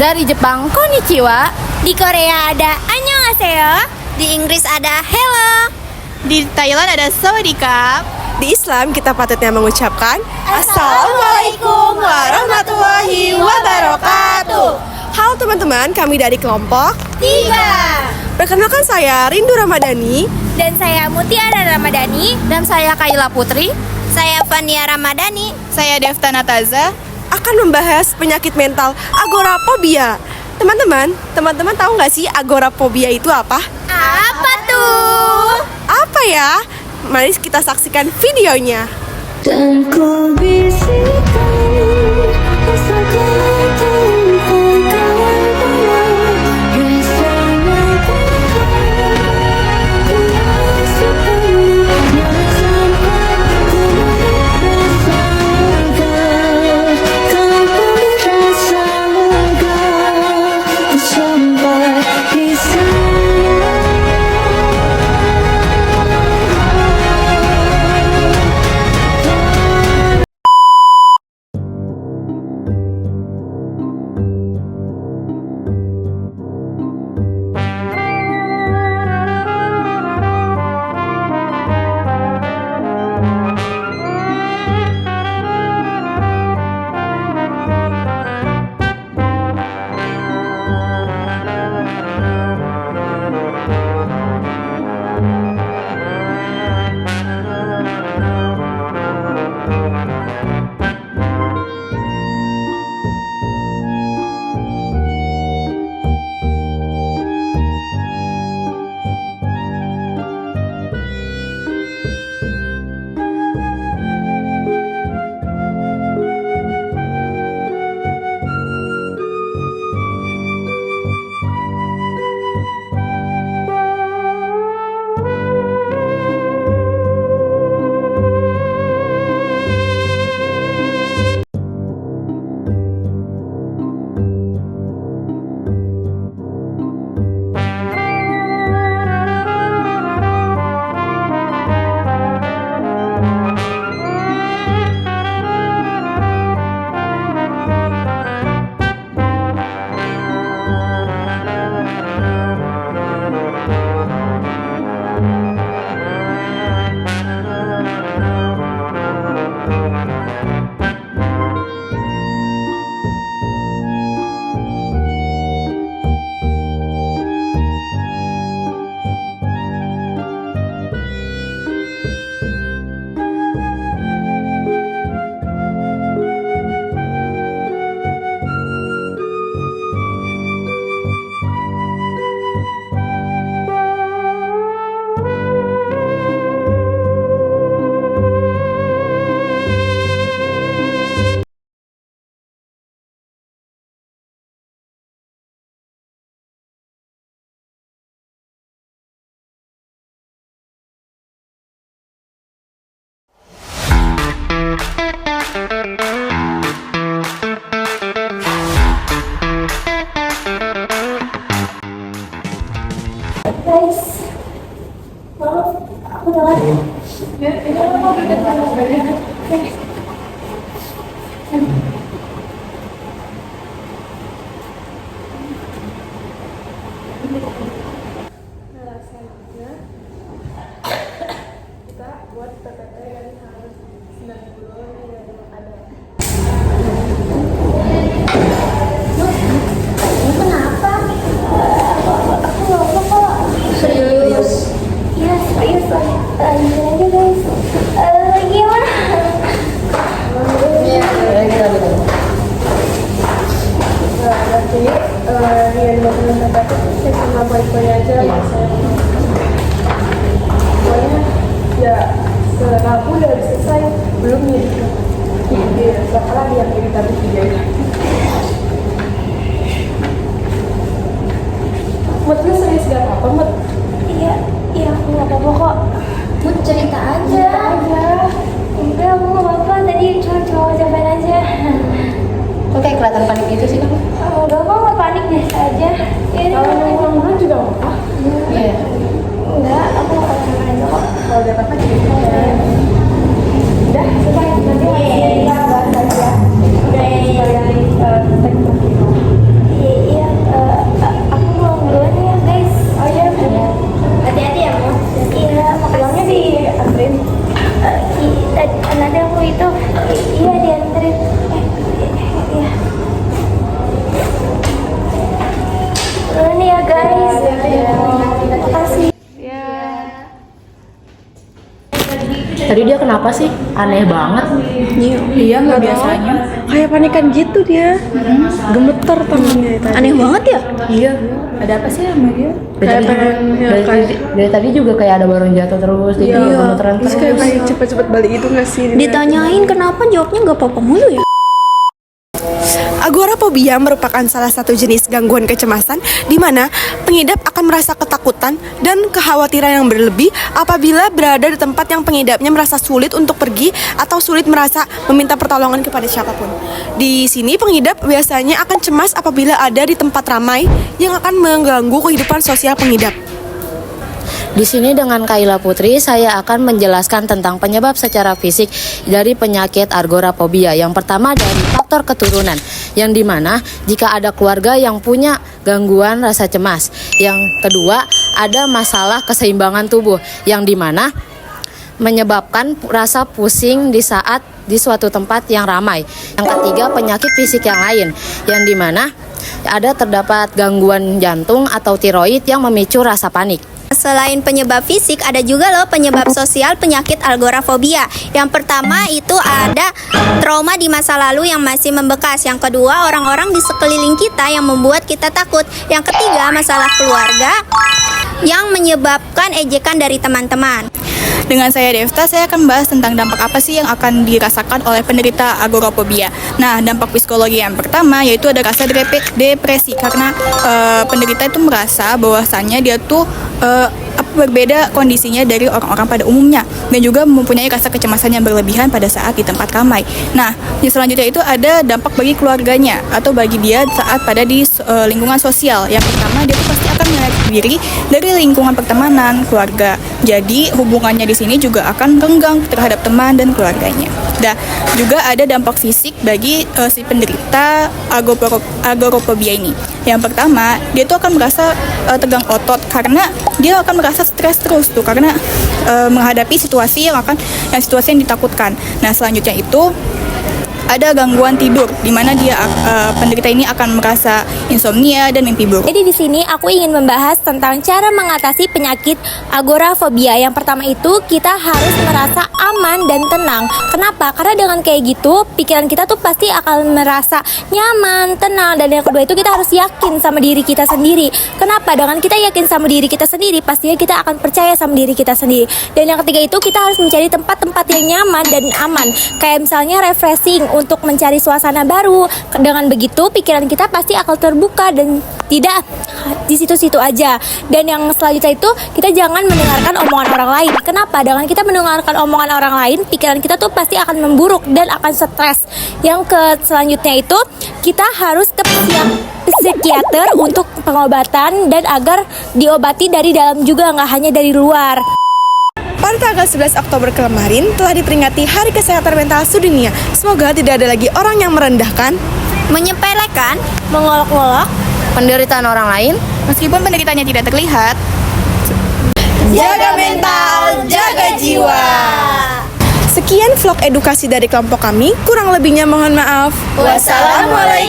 Dari Jepang, konnichiwa. Di Korea ada annyeonghaseyo. Di Inggris ada hello. Di Thailand ada sawadika. Di Islam kita patutnya mengucapkan Assalamualaikum warahmatullahi wabarakatuh. Halo teman-teman, kami dari kelompok 3. Perkenalkan saya Rindu Ramadhani. Dan saya Mutiara Ramadhani. Dan saya Kaila Putri. Saya Fania Ramadhani. Saya Devta Nataza. Akan membahas penyakit mental agorafobia. Teman-teman tahu nggak sih agorafobia itu apa? Apa tuh? Apa ya? Mari kita saksikan videonya. Dan ku bisikan rasakan tanpa kata, rasanya ku rasakan sampai ku rasa lega sampai di sana. Guys, maaf, aku telat. Kita buat PPT yang harus 90 yang ada. Kenapa? Aku nggak apa kok. Serius? Iya serius lah. Lanjut aja guys. Gimana? Berarti yang dokumen PPT saya cuma poin-poin aja. Pokoknya ya aku udah selesai belum nih. Sekarang yang ini tapi videonya. Mut, lu serius gak apa-apa, Mut? Iya aku nggak apa-apa kok. Mut cerita aja. Udah aku nggak apa-apa. Tadi cuma ucapan aja. Kok kayak kelihatan panik gitu sih kamu? Enggak kok, nggak panik biasa aja. Kalau yang dulu juga apa? Iya. Enggak, aku nggak apa-apa aja kok. Kalau ada apa-apa cerita ya. Udah, selesai. Nanti kita bahas aja. Udah, sekalian tag. Iya. sih? Aneh banget. Iya, nggak biasanya. Kayak panikan gitu dia. Gemeter tangannya tadi. Aneh banget ya. Iya. Ada apa sih sama dia? Kayak pengen Dari tadi juga kayak ada barang jatuh terus, jadi gemeteran Terus terus. kayak pengen cepet-cepet balik itu nggak sih? Ditanyain kenapa jawabnya nggak apa-apa mulu ya. Agorafobia merupakan salah satu jenis gangguan kecemasan di mana pengidap akan merasa ketakutan dan kekhawatiran yang berlebih apabila berada di tempat yang pengidapnya merasa sulit untuk pergi atau sulit merasa meminta pertolongan kepada siapapun. Di sini pengidap biasanya akan cemas apabila ada di tempat ramai yang akan mengganggu kehidupan sosial pengidap. Di sini dengan Kaila Putri, saya akan menjelaskan tentang penyebab secara fisik dari penyakit agorafobia. Yang pertama dari faktor keturunan, yang dimana jika ada keluarga yang punya gangguan rasa cemas. Yang kedua ada masalah keseimbangan tubuh, yang dimana menyebabkan rasa pusing di saat di suatu tempat yang ramai. Yang ketiga penyakit fisik yang lain, yang dimana terdapat gangguan jantung atau tiroid yang memicu rasa panik. Selain penyebab fisik, ada juga loh penyebab sosial penyakit agorafobia. Yang pertama itu ada trauma di masa lalu yang masih membekas. Yang kedua, orang-orang di sekeliling kita yang membuat kita takut. Yang ketiga, masalah keluarga yang menyebabkan ejekan dari teman-teman. Dengan saya Devta, saya akan bahas tentang dampak apa sih yang akan dirasakan oleh penderita agorafobia. Nah, dampak psikologi yang pertama yaitu ada rasa depresi karena penderita itu merasa bahwasannya dia tuh berbeda kondisinya dari orang-orang pada umumnya dan juga mempunyai rasa kecemasan yang berlebihan pada saat di tempat ramai. Nah, yang selanjutnya itu ada dampak bagi keluarganya atau bagi dia saat pada di lingkungan sosial. Yang pertama, dia tuh pasti akan menarik diri dari lingkungan pertemanan, keluarga. Jadi, hubungannya di sini juga akan renggang terhadap teman dan keluarganya. Dan juga ada dampak fisik bagi si penderita agorafobia ini. Yang pertama, dia tuh akan merasa tegang otot karena dia akan merasa stres terus tuh karena menghadapi situasi yang situasi yang ditakutkan. Nah, selanjutnya itu ada gangguan tidur di mana dia penderita ini akan merasa insomnia dan mimpi buruk. Jadi di sini aku ingin membahas tentang cara mengatasi penyakit agorafobia. Yang pertama itu kita harus merasa aman dan tenang. Kenapa? Karena dengan kayak gitu pikiran kita tuh pasti akan merasa nyaman, tenang. Dan yang kedua itu kita harus yakin sama diri kita sendiri. Kenapa? Dengan kita yakin sama diri kita sendiri, pastinya kita akan percaya sama diri kita sendiri. Dan yang ketiga itu kita harus mencari tempat-tempat yang nyaman dan aman. Kayak misalnya refreshing untuk mencari suasana baru. Dengan begitu pikiran kita pasti akan terbuka dan tidak di situ-situ aja. Dan yang selanjutnya itu kita jangan mendengarkan omongan orang lain. Kenapa? Dengan kita mendengarkan omongan orang lain, pikiran kita tuh pasti akan memburuk dan akan stres. Yang selanjutnya itu kita harus ke psikiater untuk pengobatan dan agar diobati dari dalam juga, nggak hanya dari luar. Pada tanggal 11 Oktober kemarin telah diperingati Hari Kesehatan Mental Sedunia. Semoga tidak ada lagi orang yang merendahkan, Menyepelekan, mengolok-olok Penderitaan orang lain Meskipun penderitanya tidak terlihat. jaga mental, jaga jiwa. Sekian vlog edukasi dari kelompok kami. Kurang lebihnya mohon maaf. Wassalamualaikum.